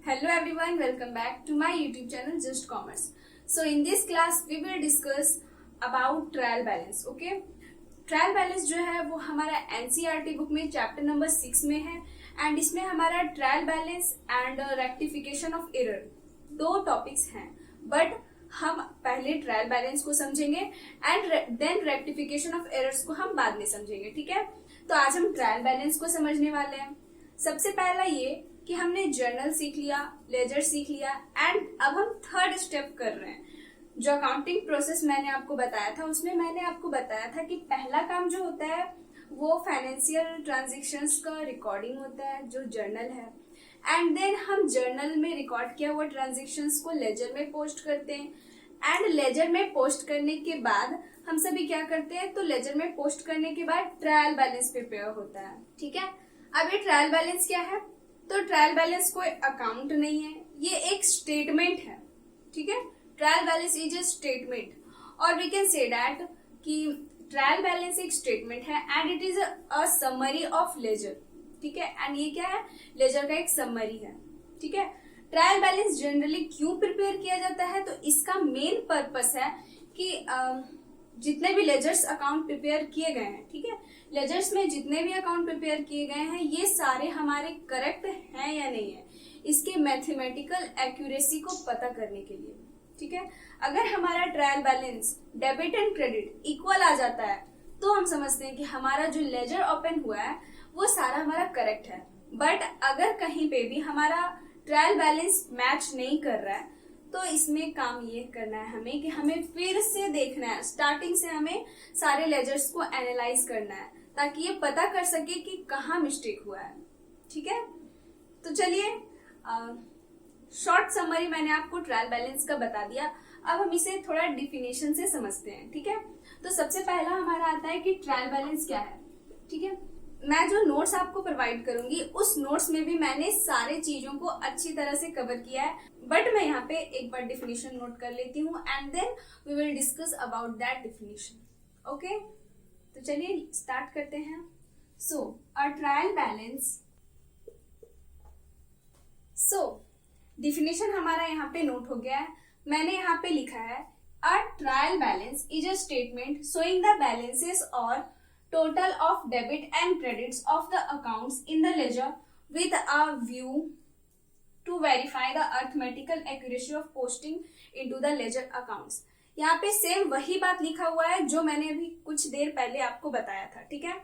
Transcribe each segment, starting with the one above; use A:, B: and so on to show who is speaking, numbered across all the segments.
A: Hello everyone, welcome back to my YouTube channel Just Commerce. So in this class we will discuss about trial balance. Okay, trial balance जो है वो हमारा NCERT book में chapter number 6 में है and इसमें हमारा trial balance and rectification of error दो टॉपिक्स हैं. बट हम पहले ट्रायल बैलेंस को समझेंगे and then rectification of errors को हम बाद में समझेंगे. ठीक है, तो आज हम ट्रायल बैलेंस को समझने वाले हैं. सबसे पहला ये कि हमने जर्नल सीख लिया, लेजर सीख लिया एंड अब हम थर्ड स्टेप कर रहे हैं. जो अकाउंटिंग प्रोसेस मैंने आपको बताया था उसमें मैंने आपको बताया था कि पहला काम जो होता है वो फाइनेंशियल ट्रांजैक्शंस का रिकॉर्डिंग होता है जो जर्नल है एंड देन हम जर्नल में रिकॉर्ड किया हुआ ट्रांजैक्शंस को लेजर में पोस्ट करते हैं एंड लेजर में पोस्ट करने के बाद हम सभी क्या करते हैं, तो लेजर में पोस्ट करने के बाद ट्रायल बैलेंस प्रिपेयर होता है. ठीक है, अब ये ट्रायल बैलेंस क्या है, तो ट्रायल बैलेंस कोई अकाउंट नहीं है, ये एक स्टेटमेंट है. ठीक है, trial balance is a statement और वी कैन से दैट कि ट्रायल बैलेंस एक स्टेटमेंट है and it is a summary of ledger. ठीक है, एंड ये क्या है, लेजर का एक समरी है. ठीक है, ट्रायल बैलेंस जनरली क्यों प्रिपेयर किया जाता है, तो इसका मेन पर्पस है कि जितने भी लेजर्स अकाउंट प्रिपेयर किए गए हैं, ठीक है, लेजर्स में जितने भी अकाउंट प्रिपेयर किए गए हैं ये सारे हमारे करेक्ट हैं या नहीं है, इसके मैथमेटिकल एक्यूरेसी को पता करने के लिए. ठीक है, अगर हमारा trial balance debit and credit equal आ जाता है तो हम समझते हैं कि हमारा जो लेजर ओपन हुआ है वो सारा हमारा करेक्ट है. बट अगर कहीं पे भी हमारा ट्रायल बैलेंस मैच नहीं कर रहा है तो इसमें काम ये करना है हमें कि हमें फिर से देखना है, स्टार्टिंग से हमें सारे लेजर्स को एनालाइज करना है ताकि ये पता कर सके कि कहाँ मिस्टेक हुआ है. ठीक है, तो चलिए शॉर्ट समरी मैंने आपको ट्रायल बैलेंस का बता दिया. अब हम इसे थोड़ा डिफिनेशन से समझते हैं. ठीक है, तो सबसे पहला हमारा आता है कि ट्रायल बैलेंस क्या है. ठीक है, मैं जो नोट्स आपको प्रोवाइड करूंगी उस नोट्स में भी मैंने सारे चीजों को अच्छी तरह से कवर किया है, बट मैं यहाँ पे एक बार डिफिनेशन नोट कर लेती हूँ and then we will discuss about that definition. Okay, तो चलिए स्टार्ट करते हैं. So a trial balance, definition हमारा यहाँ पे नोट हो गया है. मैंने यहाँ पे लिखा है अ trial balance is a statement showing the balances और total of debit and credits of the accounts in the ledger with a view to verify the arithmetical accuracy of posting into the ledger accounts. यहाँ पे same वही बात लिखा हुआ है जो मैंने अभी कुछ देर पहले आपको बताया था. ठीक है,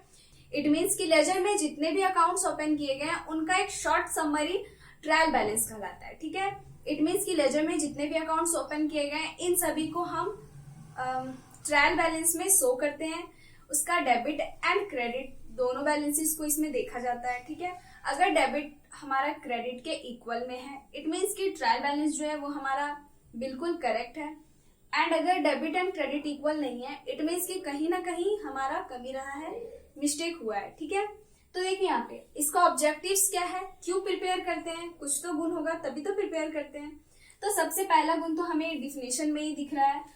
A: इट मीन्स कि लेजर में जितने भी अकाउंट्स ओपन किए गए हैं उनका एक शॉर्ट समरी ट्रायल बैलेंस कहलाता है. ठीक है, इट मीन्स कि लेजर में जितने भी अकाउंट्स ओपन किए गए हैं इन सभी को हम ट्रायल बैलेंस में शो करते हैं. उसका डेबिट एंड क्रेडिट दोनों बैलेंसेस को इसमें देखा जाता है. ठीक है, अगर डेबिट हमारा क्रेडिट के इक्वल में है इट मीन्स कि ट्रायल बैलेंस जो है वो हमारा बिल्कुल करेक्ट है एंड अगर डेबिट एंड क्रेडिट इक्वल नहीं है इट मीन्स कि कहीं ना कहीं हमारा कमी रहा है, मिस्टेक हुआ है. ठीक है, तो देखिए यहाँ पे इसका ऑब्जेक्टिव्स क्या है, क्यों प्रिपेयर करते हैं, कुछ तो गुण होगा तभी तो प्रिपेयर करते हैं. तो सबसे पहला गुण तो हमें डिफिनेशन में ही दिख रहा है,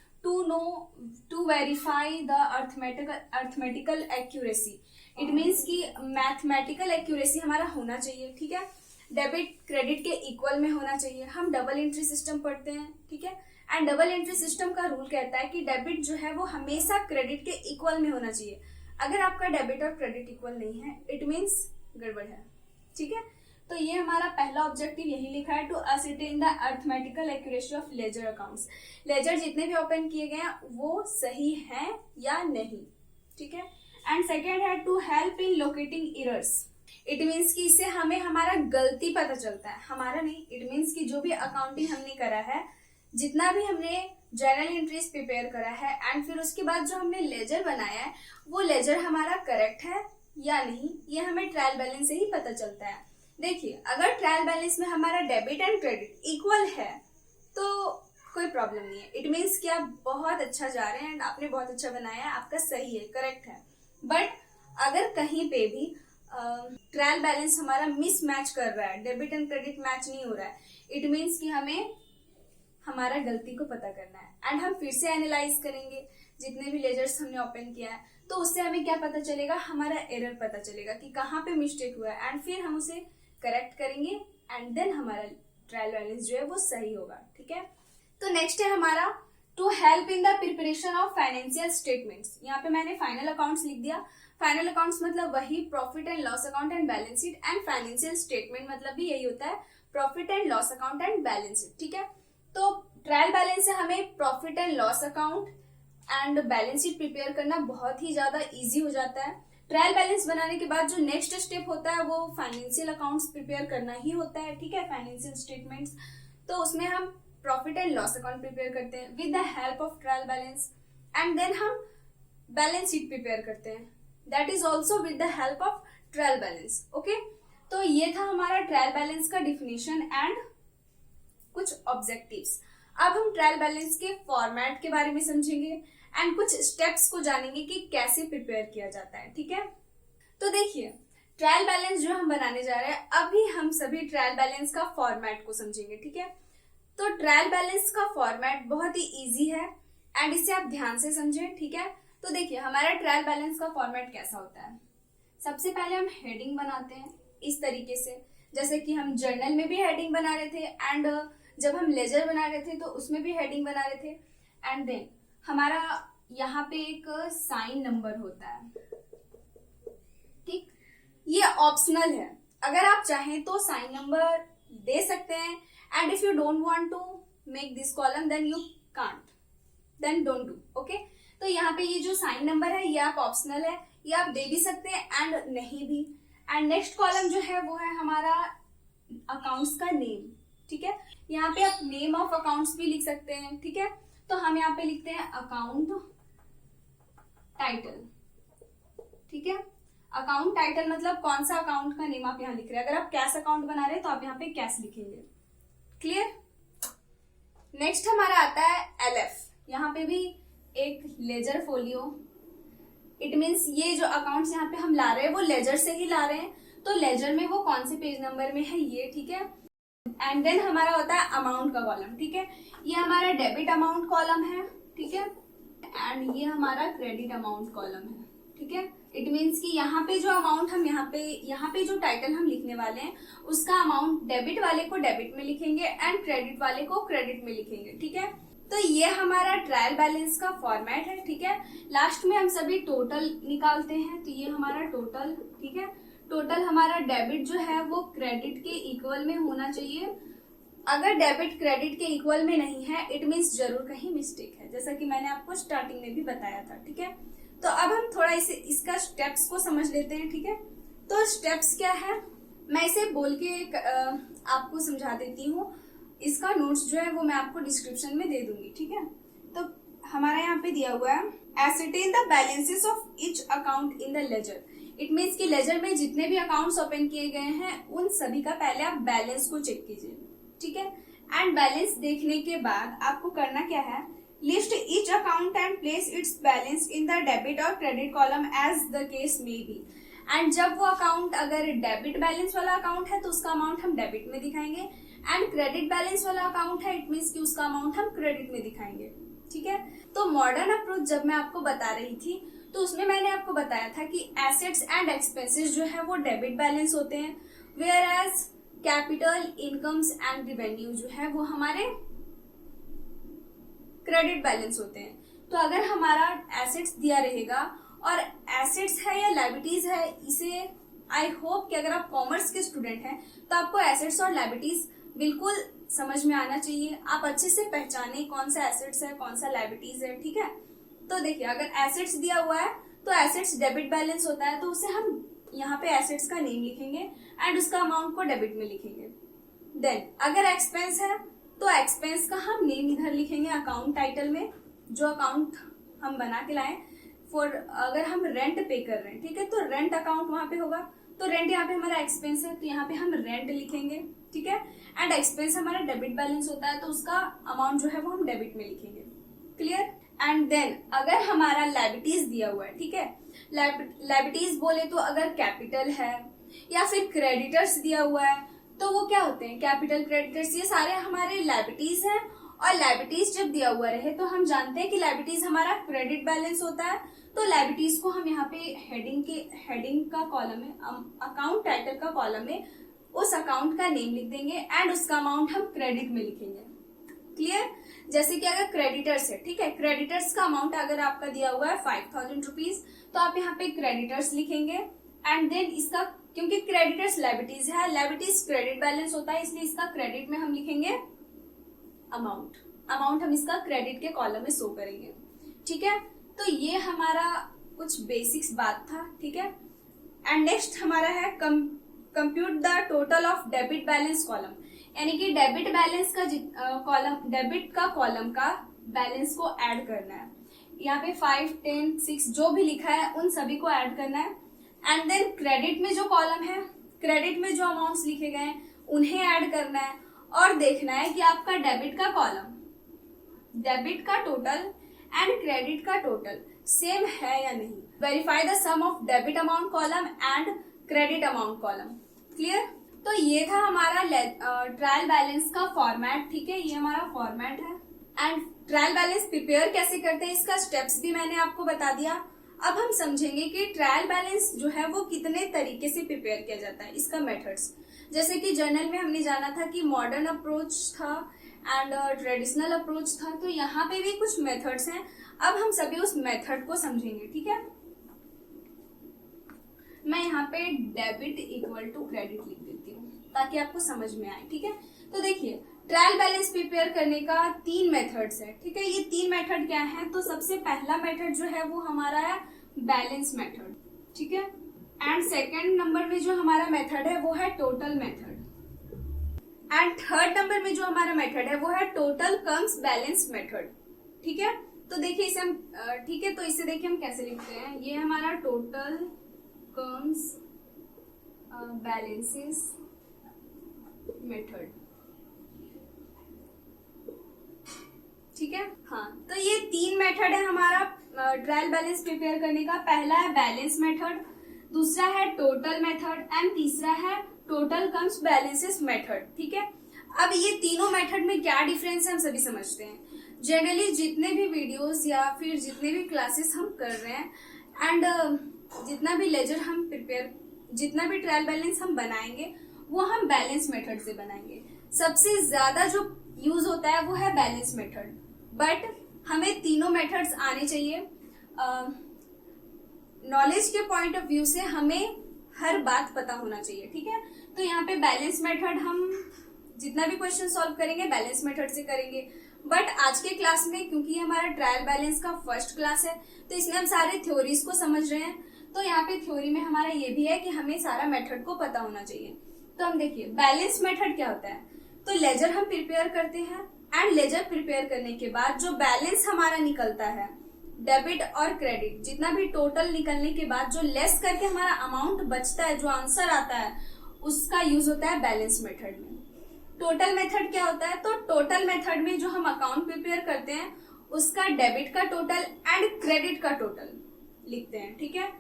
A: to verify the arithmetical accuracy. It means कि मैथमेटिकल एक्यूरेसी हमारा होना चाहिए. ठीक है, डेबिट क्रेडिट के इक्वल में होना चाहिए. हम डबल एंट्री सिस्टम पढ़ते हैं. ठीक है, एंड डबल एंट्री सिस्टम का रूल कहता है कि डेबिट जो है वो हमेशा क्रेडिट के इक्वल में होना चाहिए. अगर आपका डेबिट और क्रेडिट इक्वल नहीं है इट मीन्स गड़बड़ है. ठीक है, तो ये हमारा पहला ऑब्जेक्टिव यही लिखा है, to ascertain the arithmetical accuracy of ledger accounts. Ledger जितने भी ओपन किए गए हैं वो सही हैं या नहीं. ठीक है, एंड सेकेंड है to help in locating errors. It means कि इससे हमें हमारा गलती पता चलता है, हमारा नहीं, इट मीन्स कि जो भी अकाउंटिंग हमने करा है, जितना भी हमने जर्नल एंट्रीज प्रिपेयर करा है एंड फिर उसके बाद जो हमने लेजर बनाया है वो लेजर हमारा करेक्ट है या नहीं, ये हमें ट्रायल बैलेंस से ही पता चलता है. देखिए, अगर ट्रायल बैलेंस में हमारा डेबिट एंड क्रेडिट इक्वल है तो कोई प्रॉब्लम नहीं है. इट मीन्स कि आप बहुत अच्छा जा रहे हैं एंड आपने बहुत अच्छा बनाया है, आपका सही है, करेक्ट है. बट अगर कहीं पे भी ट्रायल बैलेंस हमारा मिसमैच कर रहा है, डेबिट एंड क्रेडिट मैच नहीं हो रहा है, इट मीन्स कि हमें हमारा गलती को पता करना है एंड हम फिर से एनालाइज करेंगे जितने भी लेजर्स हमने ओपन किया है. तो उससे हमें क्या पता चलेगा, हमारा एरर पता चलेगा कि कहाँ पे मिस्टेक हुआ है एंड फिर हम उसे करेक्ट करेंगे एंड देन हमारा ट्रायल बैलेंस जो है वो सही होगा। ठीक है, तो नेक्स्ट है हमारा to help in the preparation of financial statements. यहाँ पे मैंने फाइनल अकाउंट्स लिख दिया। फाइनल अकाउंट्स मतलब वही profit and loss account and balance sheet, and financial statement मतलब भी यही होता है, profit and loss account and balance sheet. ठीक है, तो ट्रायल बैलेंस से हमें profit and loss account and balance sheet prepare करना बहुत ही ज्यादा इजी हो जाता है। ट्रायल बैलेंस बनाने के बाद जो नेक्स्ट स्टेप होता है वो फाइनेंशियल अकाउंट्स प्रिपेयर करना ही होता है। ठीक है, फाइनेंशियल स्टेटमेंट्स, तो उसमें हम profit and loss account prepare करते हैं with the help of trial balance, and then हम बैलेंस शीट प्रिपेयर करते हैं, that is also with the help of trial balance. Okay, तो ये था हमारा ट्रायल बैलेंस का डिफिनेशन एंड कुछ ऑब्जेक्टिव्स। अब हम ट्रायल बैलेंस के फॉर्मेट के बारे में समझेंगे एंड कुछ स्टेप्स को जानेंगे कि कैसे प्रिपेयर किया जाता है। ठीक है, तो देखिए ट्रायल बैलेंस जो हम बनाने जा रहे हैं, अभी हम सभी ट्रायल बैलेंस का फॉर्मेट को समझेंगे। ठीक है, तो ट्रायल बैलेंस का फॉर्मेट बहुत ही इजी है एंड इसे आप ध्यान से समझें। ठीक है, तो देखिए हमारा ट्रायल बैलेंस का फॉर्मेट कैसा होता है। सबसे पहले हम हेडिंग बनाते हैं इस तरीके से, जैसे कि हम जर्नल में भी हेडिंग बना रहे थे एंड जब हम लेजर बना रहे थे तो उसमें भी हेडिंग बना रहे थे। एंड देन हमारा यहाँ पे एक साइन नंबर होता है। ठीक, ये ऑप्शनल है, अगर आप चाहें तो साइन नंबर दे सकते हैं, and if you don't want to make this column then you can't, then don't do. Okay, तो यहाँ पे ये जो साइन नंबर है ये आप ऑप्शनल है, ये आप दे भी सकते हैं एंड नहीं भी। एंड नेक्स्ट कॉलम जो है वो है हमारा अकाउंट्स का नेम। ठीक है, यहाँ पे आप नेम ऑफ अकाउंट्स भी लिख सकते हैं। ठीक है, तो हम यहाँ पे लिखते हैं अकाउंट टाइटल। ठीक है, अकाउंट टाइटल मतलब कौन सा अकाउंट का नेम आप यहाँ लिख रहे हैं। अगर आप कैश अकाउंट बना रहे हैं तो आप यहाँ पे कैश लिखेंगे। क्लियर। नेक्स्ट हमारा आता है एलएफ, यहाँ पे भी एक लेजर फोलियो। इट मीन्स ये जो अकाउंट्स यहाँ पे हम ला रहे हैं वो लेजर से ही ला रहे हैं, तो लेजर में वो कौन से पेज नंबर में है ये। ठीक है, एंड देन हमारा होता है अमाउंट का कॉलम। ठीक है, ये हमारा डेबिट अमाउंट कॉलम है। ठीक है, एंड ये हमारा क्रेडिट अमाउंट कॉलम है। ठीक है, इट मीन्स कि यहाँ पे जो अमाउंट हम यहाँ पे जो टाइटल हम लिखने वाले हैं उसका अमाउंट डेबिट वाले को डेबिट में लिखेंगे एंड क्रेडिट वाले को क्रेडिट में लिखेंगे। ठीक है, तो ये हमारा ट्रायल बैलेंस का फॉर्मेट है। ठीक है, लास्ट में हम सभी टोटल निकालते हैं, तो ये हमारा टोटल। ठीक है, टोटल हमारा डेबिट जो है वो क्रेडिट के इक्वल में होना चाहिए। अगर डेबिट क्रेडिट के इक्वल में नहीं है इट मीन्स जरूर कहीं मिस्टेक है, जैसा कि मैंने आपको स्टार्टिंग में भी बताया था। ठीक है, तो अब हम थोड़ा इसका स्टेप्स को समझ लेते हैं। ठीक है, तो स्टेप्स क्या है मैं इसे बोल के आपको समझा देती हूँ। इसका नोट्स जो है वो मैं आपको डिस्क्रिप्शन में दे दूंगी। ठीक है, तो हमारा यहाँ पे दिया हुआ है ascertain the balances of each account in the ledger. It means कि लेजर में जितने भी अकाउंट्स ओपन किए गए हैं उन सभी का पहले आप बैलेंस को चेक कीजिए। ठीक है, एंड बैलेंस देखने के बाद आपको करना क्या है, list each account and place its balance in the debit और credit column as the case may be. And जब वो अकाउंट अगर डेबिट बैलेंस वाला अकाउंट है तो उसका अमाउंट हम डेबिट में दिखाएंगे, एंड क्रेडिट बैलेंस वाला अकाउंट है इट मीन्स कि उसका अमाउंट हम क्रेडिट में दिखाएंगे। ठीक है, तो मॉडर्न अप्रोच जब मैं आपको बता रही थी तो उसमें मैंने आपको बताया था कि एसेट्स एंड एक्सपेंसेस जो है वो डेबिट बैलेंस होते हैं, whereas capital, incomes and revenue जो है वो हमारे क्रेडिट बैलेंस होते हैं। तो अगर हमारा एसेट्स दिया रहेगा और एसेट्स है या लायबिलिटीज है, इसे आई होप कि अगर आप कॉमर्स के स्टूडेंट हैं तो आपको एसेट्स और लायबिलिटीज बिल्कुल समझ में आना चाहिए। आप अच्छे से पहचाने कौन सा एसेट्स है कौन सा लायबिलिटीज है। ठीक है, तो देखिए अगर एसेट्स दिया हुआ है तो एसेट्स डेबिट बैलेंस होता है, तो उसे हम यहाँ पे एसेट्स का नेम लिखेंगे एंड उसका अमाउंट को डेबिट में लिखेंगे। देन अगर एक्सपेंस है तो एक्सपेंस का हम नेम इधर लिखेंगे अकाउंट टाइटल में, जो अकाउंट हम बना के लाए। फॉर अगर हम रेंट पे कर रहे हैं, ठीक है, तो रेंट अकाउंट वहां पे होगा, तो रेंट यहाँ पे हमारा एक्सपेंस है तो यहाँ पे हम रेंट लिखेंगे। ठीक है, एंड एक्सपेंस हमारा डेबिट बैलेंस होता है तो उसका अमाउंट जो है वो हम डेबिट में लिखेंगे। क्लियर। एंड देन अगर हमारा लायबिलिटीज दिया हुआ है, ठीक है, लायबिलिटीज बोले तो अगर कैपिटल है या फिर क्रेडिटर्स दिया हुआ है तो वो क्या होते हैं, कैपिटल, क्रेडिटर्स, ये सारे हमारे लायबिलिटीज हैं। और लायबिलिटीज जब दिया हुआ रहे तो हम जानते हैं कि लायबिलिटीज हमारा क्रेडिट बैलेंस होता है, तो लायबिलिटीज को हम यहाँ पे हेडिंग का कॉलम है, अकाउंट टाइटल का कॉलम में उस अकाउंट का नेम लिख देंगे एंड उसका अमाउंट हम क्रेडिट में लिखेंगे। क्लियर? जैसे कि अगर क्रेडिटर्स है, ठीक है, क्रेडिटर्स का अमाउंट अगर आपका दिया हुआ है 5000 रुपीज, तो आप यहाँ पे क्रेडिटर्स लिखेंगे एंड देन इसका, क्योंकि क्रेडिटर्स लायबिलिटीज है, लायबिलिटीज क्रेडिट बैलेंस होता है, इसलिए इसका क्रेडिट में हम लिखेंगे अमाउंट। अमाउंट हम इसका क्रेडिट के कॉलम में शो करेंगे। ठीक है, तो ये हमारा कुछ बेसिक्स बात था। ठीक है, एंड नेक्स्ट हमारा है compute the total of debit balance column, यानी कि डेबिट बैलेंस का कॉलम, डेबिट का कॉलम का बैलेंस को ऐड करना है। यहाँ पे 5, 10, 6 जो भी लिखा है उन सभी को ऐड करना है एंड देन क्रेडिट में जो कॉलम है, क्रेडिट में जो अमाउंट्स लिखे गए हैं उन्हें ऐड करना है और देखना है कि आपका डेबिट का कॉलम, डेबिट का टोटल एंड क्रेडिट का टोटल सेम है या नहीं। Verify the sum of debit amount column and credit amount column. Clear? तो ये था हमारा ट्रायल बैलेंस का फॉर्मेट। ठीक है, ये हमारा फॉर्मेट है एंड ट्रायल बैलेंस प्रिपेयर कैसे करते हैं इसका स्टेप्स भी मैंने आपको बता दिया। अब हम समझेंगे कि ट्रायल बैलेंस जो है वो कितने तरीके से प्रिपेयर किया जाता है, इसका मेथड्स। जैसे कि जर्नल में हमने जाना था कि मॉडर्न अप्रोच था एंड ट्रेडिशनल अप्रोच था, तो यहाँ पे भी कुछ मेथड्स हैं। अब हम सभी उस मेथड को समझेंगे। ठीक है, मैं यहाँ पे डेबिट इक्वल टू क्रेडिट लिख देती हूँ ताकि आपको समझ में आए। ठीक है, तो देखिए ट्रायल बैलेंस प्रिपेयर करने का 3 मेथड्स है। ठीक है, ये 3 मेथड क्या है? तो सबसे पहला मेथड जो है वो हमारा है बैलेंस मेथड। ठीक है, एंड सेकेंड नंबर में जो हमारा मेथड है वो है total method and third number में जो हमारा मेथड है वो है टोटल कम्स बैलेंस मेथड। ठीक है, तो देखिए इसे हम ठीक है, तो इसे देखिए हम कैसे लिखते हैं। ये हमारा टोटल कम्स बैलेंसेस मेथड। ठीक है, हाँ, तो ये 3 मेथड है हमारा ट्रायल बैलेंस प्रिपेयर करने का। पहला है बैलेंस मेथड, दूसरा है टोटल मेथड एंड तीसरा है टोटल कम्स बैलेंसेस मेथड। ठीक है, अब ये तीनों मेथड में क्या डिफरेंस है हम सभी समझते हैं। जनरली जितने भी वीडियोस या फिर जितने भी क्लासेस हम कर रहे हैं एंड जितना भी लेजर हम प्रिपेयर, जितना भी ट्रायल बैलेंस हम बनाएंगे वो हम बैलेंस मेथड से बनाएंगे। सबसे ज्यादा जो यूज होता है वो है बैलेंस मेथड, बट हमें तीनों मेथड्स आने चाहिए। नॉलेज के पॉइंट ऑफ व्यू से हमें हर बात पता होना चाहिए। ठीक है, तो यहाँ पे बैलेंस मेथड हम जितना भी क्वेश्चन सॉल्व करेंगे बैलेंस मेथड से करेंगे। बट आज के क्लास में क्योंकि हमारा ट्रायल बैलेंस का फर्स्ट क्लास है तो इसमें हम सारे थ्योरीज को समझ रहे हैं, तो यहाँ पे थ्योरी में हमारा ये भी है कि हमें सारा मेथड को पता होना चाहिए। तो हम देखिए बैलेंस मेथड क्या होता है। तो लेजर हम प्रिपेयर करते हैं एंड लेजर प्रिपेयर करने के बाद जो बैलेंस हमारा निकलता है, डेबिट और क्रेडिट, जितना भी टोटल निकलने के बाद जो लेस करके हमारा अमाउंट बचता है, जो आंसर आता है, उसका यूज होता है बैलेंस मेथड में। टोटल मेथड क्या होता है? तो टोटल मेथड में जो हम अकाउंट प्रिपेयर करते हैं उसका डेबिट का टोटल एंड क्रेडिट का टोटल लिखते हैं। ठीक है,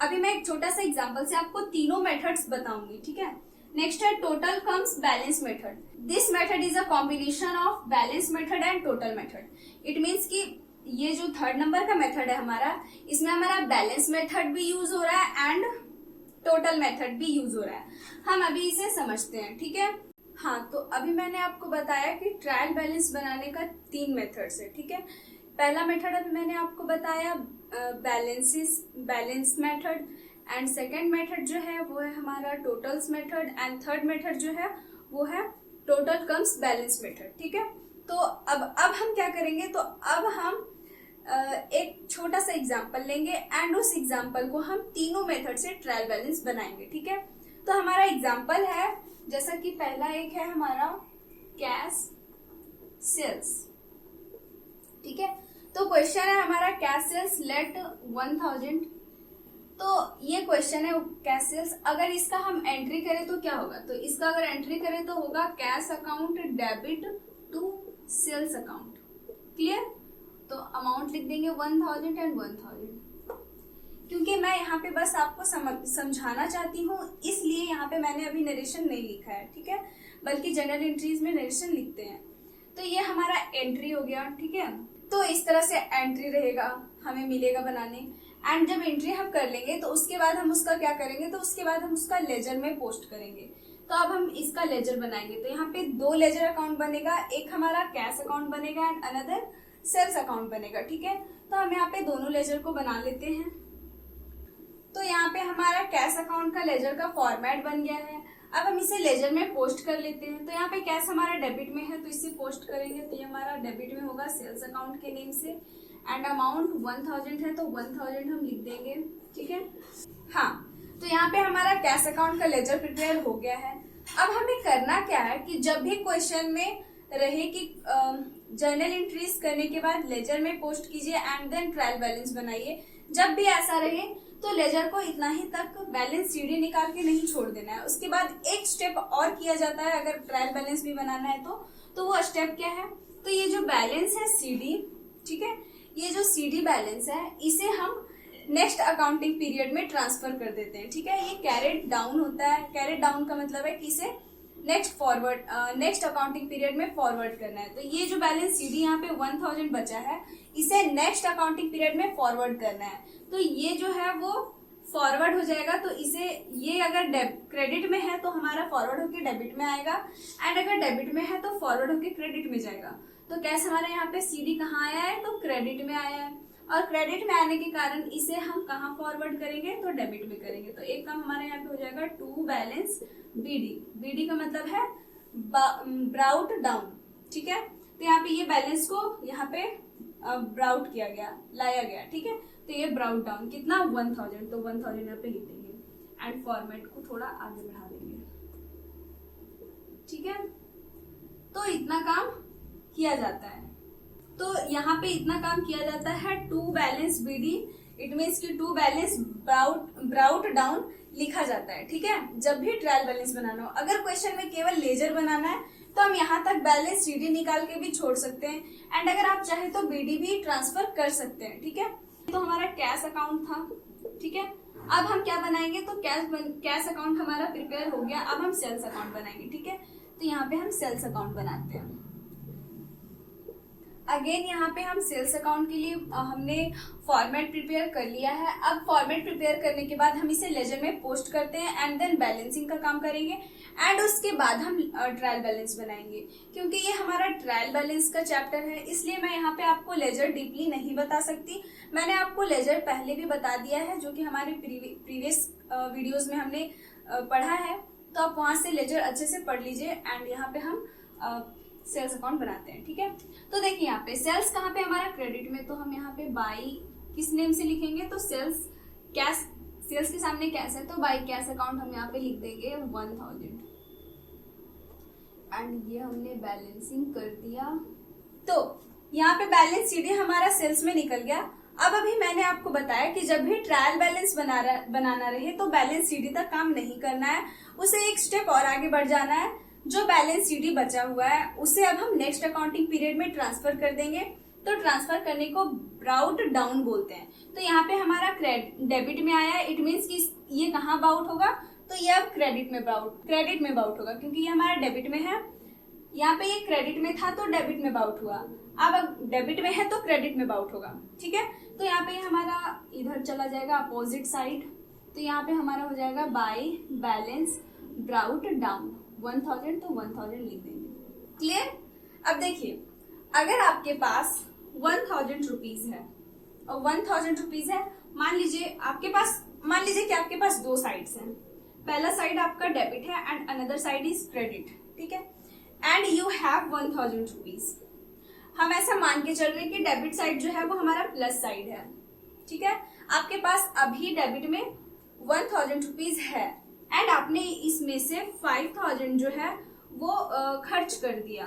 A: अभी मैं एक छोटा सा एग्जांपल से आपको तीनों मेथड्स बताऊंगी। ठीक है, नेक्स्ट है total comes balance method. This method is a combination of balance method and total method. It means कि ये जो थर्ड नंबर का मेथड है हमारा, इसमें हमारा बैलेंस मेथड भी यूज हो रहा है एंड टोटल मेथड भी यूज हो रहा है। हम अभी इसे समझते हैं। ठीक है, हाँ, तो अभी मैंने आपको बताया कि ट्रायल बैलेंस बनाने का 3 मेथड्स है। ठीक है, पहला मेथड अभी मैंने आपको बताया balance method and second method जो है वो है हमारा totals method and third method जो है वो है टोटल कम्स बैलेंस मेथड। ठीक है, तो अब हम क्या करेंगे? तो अब हम एक छोटा सा एग्जांपल लेंगे एंड उस एग्जांपल को हम तीनों मेथड से ट्रायल बैलेंस बनाएंगे। ठीक है, तो हमारा एग्जांपल है, जैसा कि पहला एक है हमारा कैश सेल्स। ठीक है, तो क्वेश्चन है हमारा कैश सेल्स लेट 1000। तो ये क्वेश्चन है कैश सेल्स, अगर इसका हम एंट्री करें तो क्या होगा? तो इसका अगर एंट्री करें तो होगा cash account debit to sales account. Clear? तो अमाउंट लिख देंगे 1000 एंड 1000। क्योंकि मैं यहाँ पे बस आपको समझाना चाहती हूँ, इसलिए यहाँ पे मैंने अभी नरेशन नहीं लिखा है। ठीक है, बल्कि जनरल एंट्रीज में नरेशन लिखते हैं। तो ये हमारा एंट्री हो गया। ठीक है, तो इस तरह से एंट्री रहेगा, हमें मिलेगा बनाने। एंड जब एंट्री हम कर लेंगे तो उसके बाद हम उसका क्या करेंगे? तो उसके बाद हम उसका लेजर में पोस्ट करेंगे। तो अब हम इसका लेजर बनाएंगे। तो यहाँ पे दो लेजर अकाउंट बनेगा, एक हमारा कैश अकाउंट बनेगा एंड अनदर सेल्स अकाउंट बनेगा। ठीक है, तो हम यहाँ पे दोनों लेजर को बना लेते हैं। तो यहाँ पे हमारा कैश अकाउंट का लेजर का फॉर्मेट बन गया है। अब हम इसे लेजर में पोस्ट कर लेते हैं। तो यहाँ पे कैश हमारा डेबिट में है तो इसे पोस्ट करेंगे। तो ये हमारा डेबिट में होगा सेल्स अकाउंट के नेम से एंड अमाउंट 1000 है तो 1000 हम लिख देंगे। ठीक है, हाँ, तो यहाँ पे हमारा कैश अकाउंट का लेजर प्रिपेयर हो गया है। अब हमें करना क्या है कि जब भी क्वेश्चन में रहे कि जर्नल एंट्रीज करने के बाद लेजर में पोस्ट कीजिए एंड देन ट्रायल बैलेंस बनाइए, जब भी ऐसा रहे तो लेजर को इतना ही तक बैलेंस सीडी निकाल के नहीं छोड़ देना है। उसके बाद एक स्टेप और किया जाता है अगर ट्रायल बैलेंस भी बनाना है तो वो स्टेप क्या है, तो ये जो बैलेंस है सीडी, ठीक है, ये जो सीडी बैलेंस है इसे हम नेक्स्ट अकाउंटिंग पीरियड में ट्रांसफर कर देते हैं। ठीक है, ये कैरेट डाउन होता है। कैरेट डाउन का मतलब है कि इसे नेक्स्ट अकाउंटिंग पीरियड में फॉरवर्ड करना है। तो ये जो बैलेंस सीडी यहाँ पे 1000 बचा है इसे नेक्स्ट अकाउंटिंग पीरियड में फॉरवर्ड करना है। तो ये जो है वो फॉरवर्ड हो जाएगा। तो इसे ये अगर क्रेडिट में है तो हमारा फॉरवर्ड होके डेबिट में आएगा एंड अगर डेबिट में है तो फॉरवर्ड होके क्रेडिट में जाएगा। तो कैसे हमारे यहाँ पे सीडी कहाँ आया है, तो क्रेडिट में आया है और क्रेडिट में आने के कारण इसे हम कहाँ फॉरवर्ड करेंगे, तो डेबिट में करेंगे। तो एक काम हमारे यहाँ पे हो जाएगा टू बैलेंस बीडी। बीडी का मतलब है ब्राउट डाउन। ठीक है, तो यहाँ पे ये बैलेंस को यहाँ पे ब्राउट किया गया, लाया गया। ठीक है, तो ये ब्राउट डाउन कितना 1000, तो 1000 यहाँ पे लिख देंगे एंड फॉर्मेट को थोड़ा आगे बढ़ा देंगे। ठीक है, तो इतना काम किया जाता है। तो यहाँ पे इतना काम किया जाता है to balance BD, it means कि टू बैलेंस ब्राउट डाउन लिखा जाता है। ठीक है, जब भी ट्रायल बैलेंस बनाना हो। अगर क्वेश्चन में केवल लेजर बनाना है तो हम यहाँ तक बैलेंस सीडी निकाल के भी छोड़ सकते हैं एंड अगर आप चाहे तो बीडी भी ट्रांसफर कर सकते हैं। ठीक है, तो हमारा कैश अकाउंट था। ठीक है, अब हम क्या बनाएंगे, तो कैश अकाउंट हमारा प्रिपेयर हो गया। अब हम सेल्स अकाउंट बनाएंगे। ठीक है, तो यहाँ पे हम सेल्स अकाउंट बनाते हैं। अगेन यहाँ पे हम सेल्स अकाउंट के लिए हमने फॉर्मेट प्रिपेयर कर लिया है। अब फॉर्मेट प्रिपेयर करने के बाद हम इसे लेजर में पोस्ट करते हैं एंड देन बैलेंसिंग का काम करेंगे एंड उसके बाद हम ट्रायल बैलेंस बनाएंगे। क्योंकि ये हमारा ट्रायल बैलेंस का चैप्टर है इसलिए मैं यहाँ पे आपको लेजर डीपली नहीं बता सकती। मैंने आपको लेजर पहले भी बता दिया है जो कि हमारे प्रीवियस वीडियोज में हमने पढ़ा है, तो आप वहां से लेजर अच्छे से पढ़ लीजिए एंड यहाँ पे हम सेल्स अकाउंट बनाते हैं। ठीक है, तो देखिए यहाँ पे सेल्स कहाँ पे हमारा क्रेडिट में, तो हम यहाँ पे बाई किस नेम से लिखेंगे, तो सेल्स कैश, सेल्स के सामने कैश है तो बाई कैश अकाउंट हम यहाँ पे लिख देंगे 1000 एंड ये हमने बैलेंसिंग कर दिया। तो यहाँ पे बैलेंस सीडी हमारा सेल्स में निकल गया। अब अभी मैंने आपको बताया कि जब भी ट्रायल बैलेंस बनाना रहे तो बैलेंस सीडी तक काम नहीं करना है, उसे एक स्टेप और आगे बढ़ जाना है। जो बैलेंस सीडी बचा हुआ है उसे अब हम नेक्स्ट अकाउंटिंग पीरियड में ट्रांसफर कर देंगे। तो ट्रांसफर करने को ब्राउट डाउन बोलते हैं। तो यहाँ पे हमारा डेबिट में आया है, इट मीन्स कि ये कहाँ बाउट होगा, तो ये अब क्रेडिट में बाउट होगा क्योंकि ये हमारा डेबिट में है। यहाँ पे ये क्रेडिट में था तो डेबिट में बाउट हुआ, अब डेबिट में है तो क्रेडिट में बाउट होगा। ठीक है, तो यहाँ पे हमारा इधर चला जाएगा अपोजिट साइड। तो यहाँ पे हमारा हो जाएगा बाई बैलेंस ब्राउट डाउन 1000, तो 1000 लिख देंगे। क्लियर। अब देखिए अगर आपके पास 1000 रुपीज है और 1000 रुपीज है, मान लीजिए कि आपके पास दो साइड्स हैं। पहला साइड आपका डेबिट है and another side is credit. ठीक है, एंड यू हैव 1000 रुपीज। हम ऐसा मान के चल रहे हैं कि डेबिट साइड जो है वो हमारा प्लस साइड है। ठीक है, आपके पास अभी डेबिट में 1000 रुपीज है एंड आपने इसमें से 5000 जो है वो खर्च कर दिया,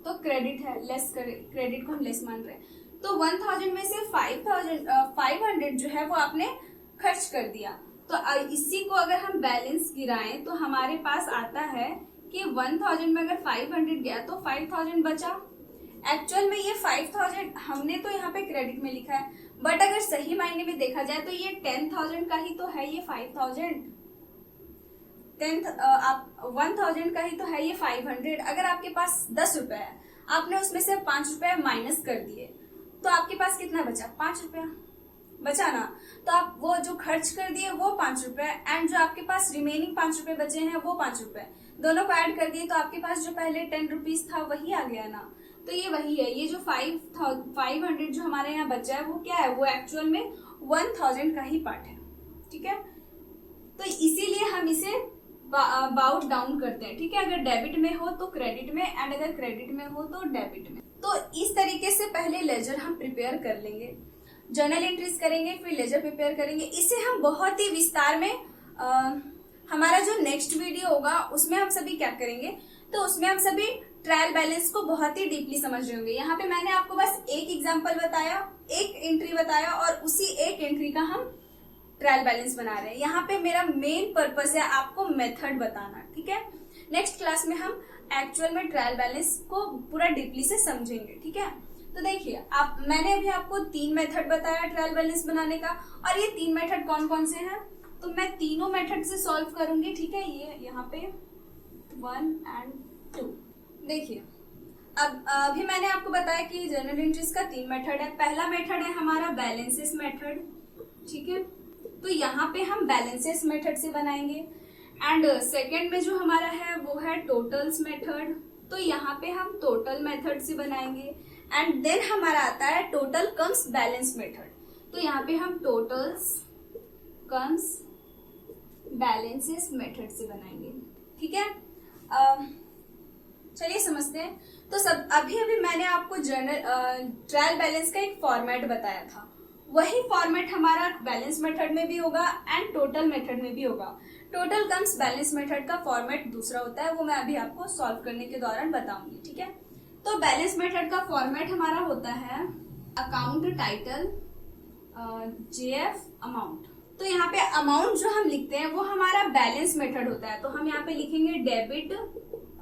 A: तो क्रेडिट है, लेस क्रेडिट को हम लेस मान रहे हैं। तो 1000 में से 500 जो है वो आपने खर्च कर दिया। तो इसी को अगर हम बैलेंस गिराएं तो हमारे पास आता है कि 1000 में अगर 500 गया तो 5000 बचा। एक्चुअल में ये 5000 हमने तो यहाँ पे क्रेडिट में लिखा है, बट अगर सही मायने में देखा जाए तो ये 10,000 का ही तो है ये 5000। 1000 का ही तो है ये 500। अगर आपके पास 10 रुपए है, आपने उसमें से 5 रुपए माइनस कर दिए तो आपके पास कितना बचा, 5 रुपया बचा ना। तो आप वो जो खर्च कर दिए वो 5 रुपए एंड जो आपके पास रिमेनिंग 5 रुपए बचे हैं वो 5 रुपए। दोनों को ऐड कर दिए तो आपके पास जो पहले 10 रुपीज था वही आ गया ना। तो ये वही है, ये जो 500 जो हमारे यहाँ बचा है वो क्या है, वो एक्चुअल में 1000 का ही पार्ट है। ठीक है, तो इसीलिए हम इसे बाउट डाउन करते हैं। ठीक है, अगर डेबिट में हो तो क्रेडिट में, एंड अगर क्रेडिट में हो तो डेबिट में। तो इस तरीके से पहले लेजर हम प्रिपेयर कर लेंगे, जर्नल एंट्रीज करेंगे, फिर लेजर प्रिपेयर करेंगे। इसे हम बहुत ही विस्तार में हमारा जो नेक्स्ट वीडियो होगा उसमें हम सभी क्या करेंगे, तो उसमें हम सभी ट्रायल बैलेंस को बहुत ही डीपली समझ रहे होंगे। यहाँ पे मैंने आपको बस एक एग्जांपल बताया, एक एंट्री बताया, और उसी एक एंट्री का हम ट्रायल बैलेंस बना रहे हैं। यहाँ पे मेरा मेन पर्पस है आपको मेथड बताना। ठीक है, नेक्स्ट क्लास में हम एक्चुअल में ट्रायल बैलेंस को पूरा डीपली से समझेंगे। ठीक है, तो देखिए मैंने अभी आपको 3 मेथड बताया ट्रायल बैलेंस बनाने का, और ये 3 मेथड कौन कौन से हैं, तो मैं तीनों मेथड से सॉल्व करूंगी। ठीक है, ये यहाँ पे 1 and 2। देखिए अब अभी मैंने आपको बताया कि जर्नल एंट्रीज का 3 मेथड है। पहला मेथड है हमारा बैलेंसेस मेथड। ठीक है, तो यहाँ पे हम बैलेंसेस मेथड से बनाएंगे। एंड सेकेंड में जो हमारा है वो है टोटल्स मेथड, तो यहाँ पे हम टोटल मेथड से बनाएंगे। एंड देन हमारा आता है टोटल कम्स बैलेंस मेथड, तो यहाँ पे हम टोटल्स कम्स बैलेंसेस मेथड से बनाएंगे। ठीक है, चलिए समझते हैं। तो सब अभी मैंने आपको ट्रायल बैलेंस का एक फॉर्मेट बताया था, वही फॉर्मेट हमारा बैलेंस मेथड में भी होगा एंड टोटल मेथड में भी होगा। टोटल कम्स बैलेंस मेथड का फॉर्मेट दूसरा होता है, वो मैं अभी आपको सॉल्व करने के दौरान बताऊंगी। ठीक है, तो बैलेंस मेथड का फॉर्मेट हमारा होता है अकाउंट टाइटल जेएफ अमाउंट। तो यहाँ पे अमाउंट जो हम लिखते हैं वो हमारा बैलेंस मेथड होता है, तो हम यहाँ पे लिखेंगे डेबिट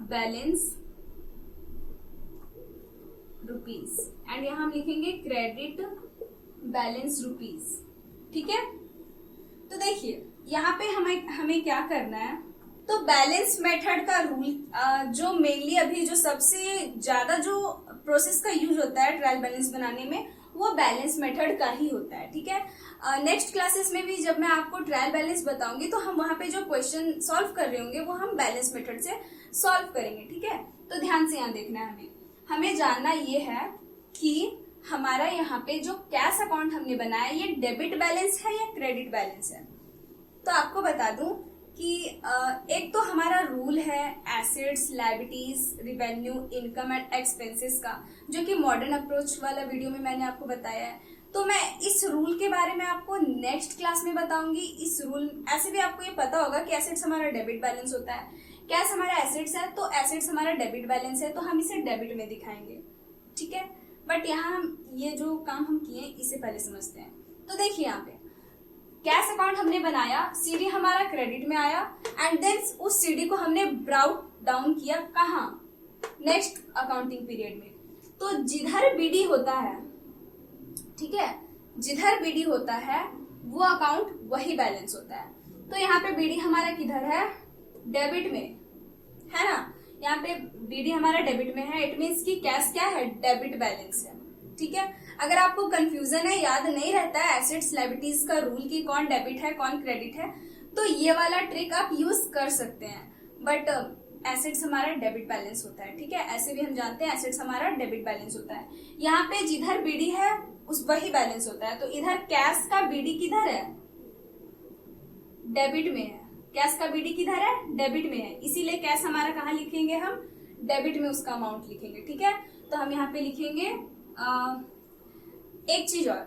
A: बैलेंस रुपीज, एंड यहाँ हम लिखेंगे क्रेडिट बैलेंस रुपीज। ठीक है, तो देखिए यहाँ पे हमें क्या करना है, तो बैलेंस मेथड का रूल जो मेनली अभी जो सबसे ज्यादा जो प्रोसेस का यूज होता है ट्रायल बैलेंस बनाने में, वो बैलेंस मेथड का ही होता है। ठीक है, नेक्स्ट क्लासेस में भी जब मैं आपको ट्रायल बैलेंस बताऊंगी तो हम वहां पे जो क्वेश्चन सॉल्व कर रहे होंगे वो हम बैलेंस मेथड से सॉल्व करेंगे। ठीक है, तो ध्यान से यहाँ देखना है, हमें जानना ये है कि हमारा यहाँ पे जो कैश अकाउंट हमने बनाया ये डेबिट बैलेंस है या क्रेडिट बैलेंस है। तो आपको बता दूं कि एक तो हमारा रूल है assets, liabilities, revenue, income and expenses का, जो कि मॉडर्न अप्रोच वाला वीडियो में मैंने आपको बताया है। तो मैं इस रूल के बारे में आपको नेक्स्ट क्लास में बताऊंगी। इस रूल ऐसे भी आपको ये पता होगा कि एसेट्स हमारा डेबिट बैलेंस होता है, कैश हमारा एसेट्स है, तो एसेट्स हमारा डेबिट बैलेंस है, तो हम इसे डेबिट में दिखाएंगे। ठीक है, बट यहाँ हम ये जो काम हम किए इसे पहले समझते हैं। तो देखिए यहाँ पे कैश अकाउंट हमने बनाया, सीडी हमारा क्रेडिट में आया, एंड देन उस सीडी को हमने ब्राउट डाउन किया कहाँ, नेक्स्ट अकाउंटिंग पीरियड में। तो जिधर बीडी होता है, ठीक है, जिधर बीडी होता है वो अकाउंट वही बैलेंस होता है। तो यहाँ पे बीडी हमारा किधर है, डेबिट में है ना, यहाँ पे बीडी हमारा डेबिट में है, इट मीन्स कि कैश क्या है, डेबिट बैलेंस है। ठीक है, अगर आपको कंफ्यूजन है, याद नहीं रहता है एसेट्स लायबिलिटीज का रूल की कौन डेबिट है कौन क्रेडिट है, तो ये वाला ट्रिक आप यूज कर सकते हैं। बट एसेट्स हमारा डेबिट बैलेंस होता है। ठीक है, ऐसे भी हम जानते हैं एसेट्स हमारा डेबिट बैलेंस होता है। यहाँ पे जिधर बीडी है उस वही बैलेंस होता है। तो इधर कैश का बीडी किधर है, डेबिट में है, कैश का बीडी किधर है, डेबिट में है, इसीलिए कैश हमारा कहाँ लिखेंगे, हम डेबिट में उसका अमाउंट लिखेंगे। ठीक है, तो हम यहाँ पे लिखेंगे एक चीज और,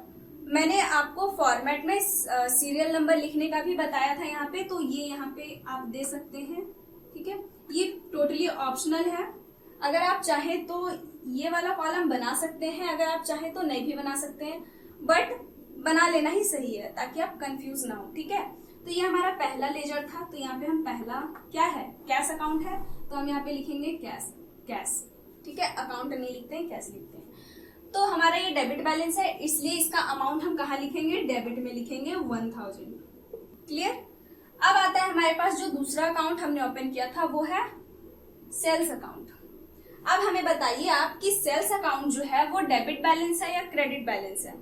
A: मैंने आपको फॉर्मेट में सीरियल नंबर लिखने का भी बताया था यहाँ पे, तो ये यहाँ पे आप दे सकते हैं। ठीक है, ये टोटली ऑप्शनल है, अगर आप चाहे तो ये वाला कॉलम बना सकते हैं, अगर आप चाहे तो नहीं भी बना सकते हैं, बट बना लेना ही सही है ताकि आप कंफ्यूज ना हो। ठीक है, तो ये हमारा पहला लेजर था, तो यहाँ पे हम पहला क्या है, कैश अकाउंट है, तो हम यहाँ पे लिखेंगे कैश। ठीक है, अकाउंट नहीं लिखते हैं, कैश लिखते हैं। तो हमारा ये डेबिट बैलेंस है, इसलिए इसका अमाउंट हम कहाँ लिखेंगे, डेबिट में लिखेंगे 1000। क्लियर। अब आता है हमारे पास जो दूसरा अकाउंट हमने ओपन किया था वो है सेल्स अकाउंट। अब हमें बताइए आप कि सेल्स अकाउंट जो है वो डेबिट बैलेंस है या क्रेडिट बैलेंस है।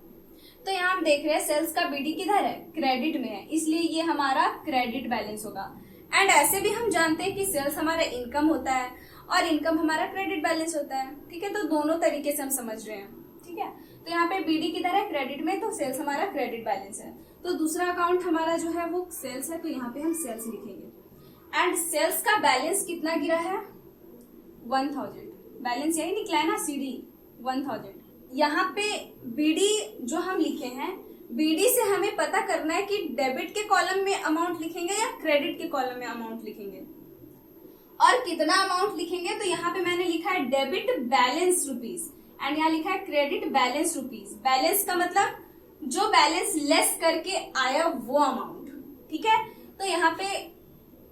A: तो यहाँ हम देख रहे हैं सेल्स का बीडी किधर है, क्रेडिट में है, इसलिए ये हमारा क्रेडिट बैलेंस होगा। एंड ऐसे भी हम जानते हैं कि सेल्स हमारा इनकम होता है और इनकम हमारा क्रेडिट बैलेंस होता है, ठीक है। तो दोनों तरीके से हम समझ रहे हैं, ठीक है। तो यहाँ पे बीडी किधर है, क्रेडिट में, तो सेल्स हमारा क्रेडिट बैलेंस है। तो दूसरा अकाउंट हमारा जो है वो सेल्स है, तो यहाँ पे हम सेल्स लिखेंगे। एंड सेल्स का बैलेंस कितना गिरा है, 1000। बैलेंस यही निकला है ना, सीडी 1000। यहाँ पे बीडी जो हम लिखे हैं, बीडी से हमें पता करना है कि डेबिट के कॉलम में अमाउंट लिखेंगे या क्रेडिट के कॉलम में अमाउंट लिखेंगे और कितना अमाउंट लिखेंगे। तो यहाँ पे मैंने लिखा है डेबिट बैलेंस रुपीज एंड यहाँ लिखा है क्रेडिट बैलेंस रुपीज। बैलेंस का मतलब जो बैलेंस लेस करके आया वो अमाउंट, ठीक है। तो यहाँ पे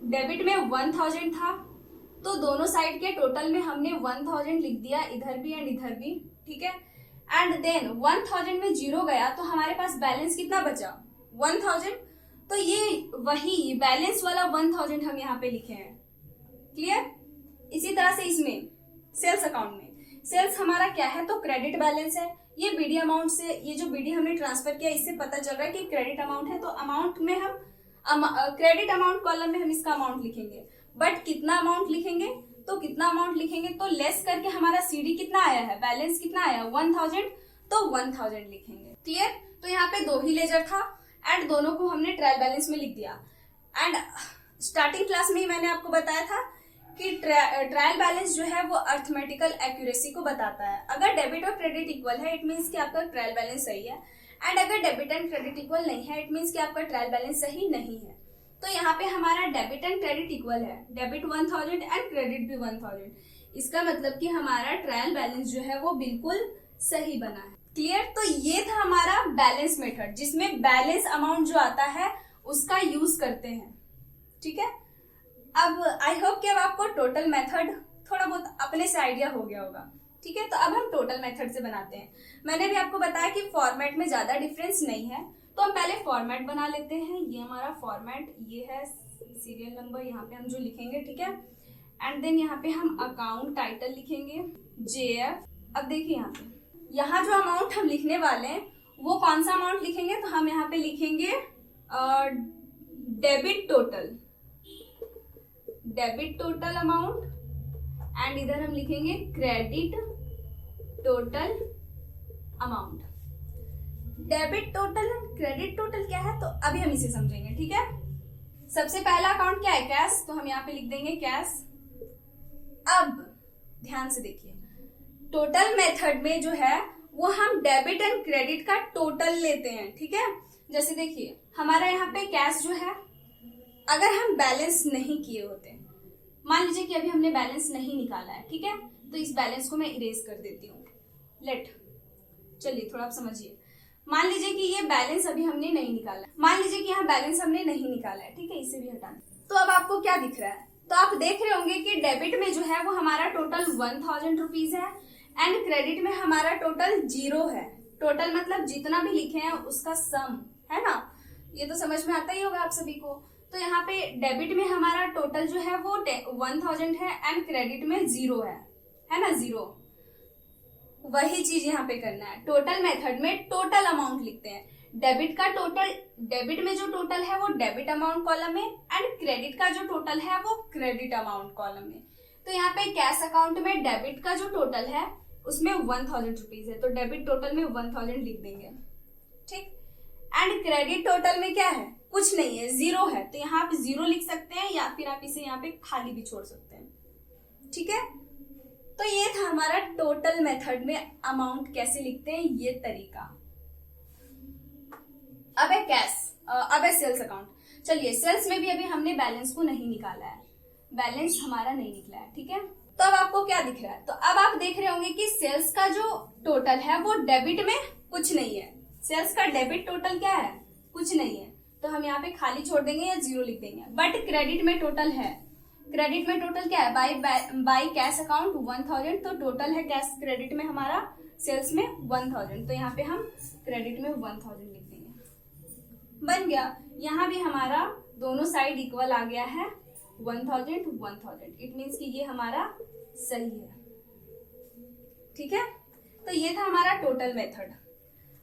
A: डेबिट में 1000 था, तो दोनों साइड के टोटल में हमने 1000 लिख दिया, इधर भी एंड इधर भी, ठीक है। एंड देन 1000 में 0 गया तो हमारे पास बैलेंस कितना बचा, 1000। तो ये वही बैलेंस वाला 1000 हम यहाँ पे लिखे हैं, क्लियर। इसी तरह से इसमें सेल्स अकाउंट में सेल्स हमारा क्या है, तो क्रेडिट बैलेंस है। ये बीडी अमाउंट से, ये जो बीडी हमने ट्रांसफर किया इससे पता चल रहा है कि क्रेडिट अमाउंट है, तो अमाउंट में हम क्रेडिट अमाउंट कॉलम में हम इसका अमाउंट लिखेंगे। बट कितना अमाउंट लिखेंगे, तो कितना अमाउंट लिखेंगे, तो लेस करके हमारा सीडी कितना आया है, बैलेंस कितना आया 1000, तो 1000 लिखेंगे, क्लियर। तो यहाँ पे 2 ही लेजर था एंड दोनों को हमने ट्रायल बैलेंस में लिख दिया। एंड स्टार्टिंग क्लास में ही मैंने आपको बताया था कि ट्रायल बैलेंस जो है वो अर्थमेटिकल एक्यूरेसी को बताता है। अगर डेबिट और क्रेडिट इक्वल है, इट मीन्स कि आपका ट्रायल बैलेंस सही है। एंड अगर डेबिट एंड क्रेडिट इक्वल नहीं है, इट मीन्स कि आपका ट्रायल बैलेंस सही नहीं है। तो यहाँ पे हमारा डेबिट एंड क्रेडिट इक्वल है, डेबिट 1000 एंड क्रेडिट भी 1000। इसका मतलब कि हमारा ट्रायल बैलेंस जो है वो बिल्कुल सही बना है, क्लियर। तो ये था हमारा बैलेंस मेथड, जिसमें बैलेंस अमाउंट जो आता है उसका यूज करते हैं, ठीक है। अब आई होप कि अब आपको टोटल मेथड थोड़ा बहुत अपने से आइडिया हो गया होगा, ठीक है। तो अब हम टोटल मेथड से बनाते हैं। मैंने भी आपको बताया कि फॉर्मेट में ज्यादा डिफरेंस नहीं है, तो हम पहले फॉर्मेट बना लेते हैं। ये हमारा फॉर्मेट, ये है सीरियल नंबर, यहाँ पे हम जो लिखेंगे, ठीक है। एंड देन यहाँ पे हम अकाउंट टाइटल लिखेंगे JF। अब देखिए यहाँ जो अमाउंट हम लिखने वाले हैं वो कौन सा अमाउंट लिखेंगे, तो हम यहाँ पे लिखेंगे डेबिट टोटल अमाउंट एंड इधर हम लिखेंगे credit total amount. Debit total and credit total क्या है, तो अभी हम इसे समझेंगे, ठीक है। सबसे पहला अकाउंट क्या है, कैश, तो हम यहाँ पे लिख देंगे कैश। अब ध्यान से देखिए, टोटल मेथड में जो है वो हम डेबिट एंड क्रेडिट का टोटल लेते हैं, ठीक है। जैसे देखिए हमारा यहाँ पे कैश जो है, अगर हम बैलेंस नहीं किए होते, मान लीजिए कि अभी हमने बैलेंस नहीं निकाला है, ठीक है, तो इस बैलेंस को मैं इरेज कर देती हूँ। चलिए थोड़ा आप समझिए। मान लीजिए कि ये बैलेंस अभी हमने नहीं निकाला, मान लीजिए कि यहाँ बैलेंस हमने नहीं निकाला है, ठीक है, इसे भी हटाना। तो अब आपको क्या दिख रहा है, तो आप देख रहे होंगे कि डेबिट में जो है वो हमारा टोटल 1000 रुपीज है एंड क्रेडिट में हमारा टोटल 0 है। टोटल मतलब जितना भी लिखे हैं उसका सम, है ना। ये तो समझ में आता ही होगा आप सभी को। तो यहाँ पे डेबिट में हमारा टोटल जो है वो 1000 है एंड क्रेडिट में 0 है ना, 0। वही चीज यहाँ पे करना है। टोटल मेथड में टोटल अमाउंट लिखते हैं। डेबिट का टोटल, डेबिट में जो टोटल है वो डेबिट अमाउंट कॉलम में एंड क्रेडिट का जो टोटल है वो क्रेडिट अमाउंट कॉलम में। तो यहाँ पे कैश अकाउंट में डेबिट का जो टोटल है उसमें 1000 रुपीज है, तो डेबिट टोटल में 1000 लिख देंगे, ठीक। एंड क्रेडिट टोटल में क्या है, कुछ नहीं है, 0 है, तो यहाँ पे 0 लिख सकते हैं या फिर आप इसे यहाँ पे खाली भी छोड़ सकते हैं, ठीक है। तो ये था हमारा टोटल मेथड में अमाउंट कैसे लिखते हैं, ये तरीका। अब है कैश, अब है सेल्स अकाउंट। चलिए सेल्स में भी अभी हमने बैलेंस को नहीं निकाला है, बैलेंस हमारा नहीं निकला है, ठीक है। तो अब आपको क्या दिख रहा है, तो अब आप देख रहे होंगे कि सेल्स का जो टोटल है वो डेबिट में कुछ नहीं है। सेल्स का डेबिट टोटल क्या है, कुछ नहीं है, तो हम यहाँ पे खाली छोड़ देंगे या 0 लिख देंगे। बट क्रेडिट में टोटल है, क्रेडिट में टोटल क्या है, बाई कैश अकाउंट 1000, तो टोटल है कैश क्रेडिट में हमारा सेल्स में 1000, तो यहाँ पे हम क्रेडिट में 1000 लिख देंगे, बन गया। यहाँ भी हमारा दोनों साइड इक्वल आ गया है, 1000, इट मीन्स कि ये हमारा सही है, ठीक है। तो ये था हमारा टोटल मेथड।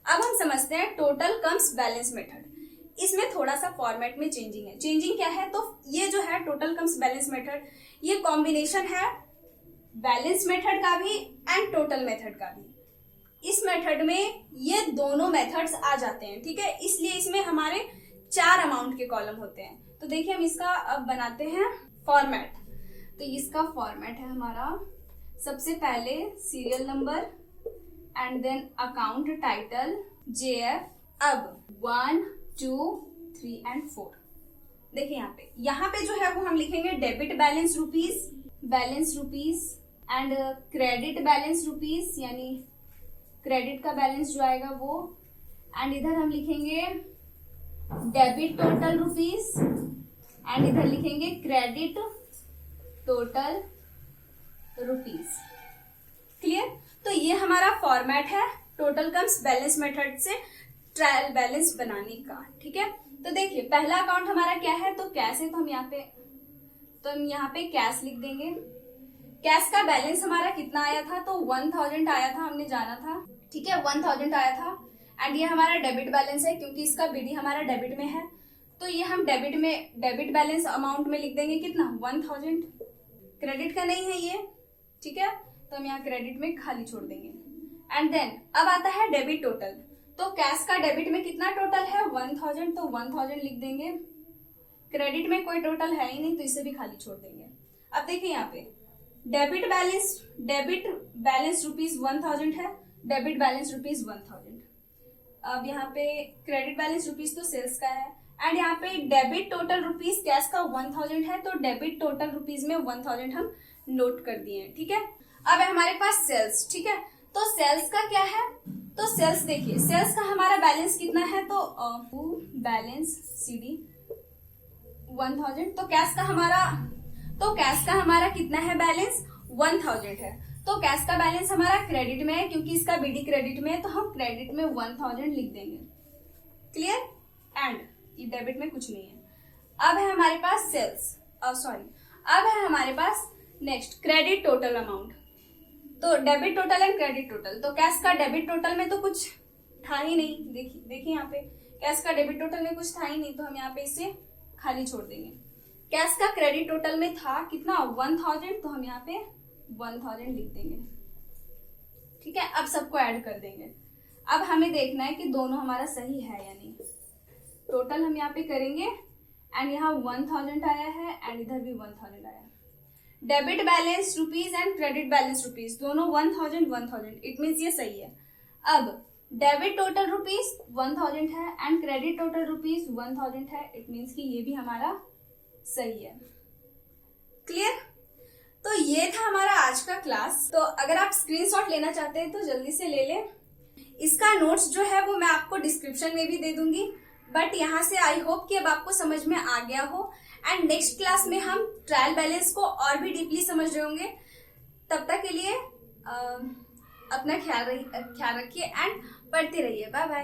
A: अब हम समझते हैं टोटल कम्स बैलेंस मेथड। इसमें थोड़ा सा फॉर्मेट में चेंजिंग है। चेंजिंग क्या है, तो ये जो है टोटल कम्स बैलेंस मेथड, ये कॉम्बिनेशन है बैलेंस मेथड का भी एंड टोटल मेथड का भी। इस मेथड में ये दोनों मेथड्स आ जाते हैं, ठीक है। इसलिए इसमें हमारे 4 अमाउंट के कॉलम होते हैं। तो देखिए हम इसका अब बनाते हैं फॉर्मेट। तो इसका फॉर्मेट है हमारा, सबसे पहले serial number and then account title JF। अब 1 2 3 एंड 4। देखिए यहाँ पे जो है वो हम लिखेंगे debit balance rupees and credit balance rupees, यानी क्रेडिट का बैलेंस जो आएगा वो। एंड इधर हम लिखेंगे डेबिट टोटल रुपीज एंड इधर लिखेंगे क्रेडिट टोटल रुपीज। क्लियर। तो ये हमारा फॉर्मेट है टोटल कम्स बैलेंस मेथड से ट्रायल बैलेंस बनाने का, ठीक है। तो देखिए पहला अकाउंट हमारा क्या है, तो कैश है। तो हम यहाँ पे कैश लिख देंगे। कैश का बैलेंस हमारा कितना आया था, तो 1000 आया था, हमने जाना था, ठीक है, 1000 आया था। एंड ये हमारा डेबिट बैलेंस है क्योंकि इसका BD हमारा डेबिट में है, तो ये हम डेबिट बैलेंस अमाउंट में लिख देंगे कितना, 1000। क्रेडिट का नहीं है ये, ठीक है, तो हम यहाँ क्रेडिट में खाली छोड़ देंगे। एंड देन अब आता है डेबिट टोटल। तो कैश का डेबिट में कितना टोटल है, 1000, तो 1000 लिख देंगे। क्रेडिट में कोई टोटल है ही नहीं, तो इसे भी खाली छोड़ देंगे। अब देखिए यहाँ पे डेबिट बैलेंस रुपीज 1000 है, डेबिट बैलेंस रुपीज 1000। अब यहाँ पे क्रेडिट बैलेंस रुपीज तो सेल्स का है। एंड यहाँ पे डेबिट टोटल रुपीज कैश का 1000 है, तो डेबिट टोटल रुपीज में 1000 हम नोट कर दिए, ठीक है। अब है हमारे पास सेल्स, ठीक है। तो सेल्स का क्या है, तो सेल्स देखिए सेल्स का हमारा बैलेंस कितना है, तो बैलेंस CD 1000। तो कैश का हमारा कितना है बैलेंस, 1000 है। तो कैश का बैलेंस हमारा क्रेडिट में है क्योंकि इसका BD क्रेडिट में है, तो हम क्रेडिट में 1000 लिख देंगे। क्लियर। एंड ये डेबिट में कुछ नहीं है। अब है हमारे पास अब है हमारे पास नेक्स्ट क्रेडिट टोटल अमाउंट। तो debit total and credit total. तो कैश का डेबिट टोटल में तो कुछ था ही नहीं, देखिए यहाँ पे कैश का डेबिट टोटल में कुछ था ही नहीं, तो हम यहाँ पे इसे खाली छोड़ देंगे। कैश का क्रेडिट टोटल में था कितना, 1000, तो हम यहाँ पे 1000 लिख देंगे, ठीक है। अब सबको ऐड कर देंगे। अब हमें देखना है कि दोनों हमारा सही है या नहीं। टोटल हम यहाँ पे करेंगे एंड यहाँ 1000 आया है एंड इधर भी 1000 आया है। Debit balance rupees and credit balance rupees दोनों 1000, इट मीन्स ये सही है। अब डेबिट टोटल रुपीज 1000 है एंड क्रेडिट टोटल रुपीज 1000 है, इट मीन्स कि ये भी हमारा सही है। क्लियर। तो ये था हमारा आज का क्लास। तो अगर आप स्क्रीनशॉट लेना चाहते हैं तो जल्दी से ले लें। इसका नोट्स जो है वो मैं आपको डिस्क्रिप्शन में भी दे दूंगी, बट यहाँ से आई होप कि अब आपको समझ में आ गया हो। एंड नेक्स्ट क्लास में हम ट्रायल बैलेंस को और भी डीपली समझ रहे होंगे। तब तक के लिए अपना ख्याल रखिए एंड पढ़ते रहिए। Bye bye.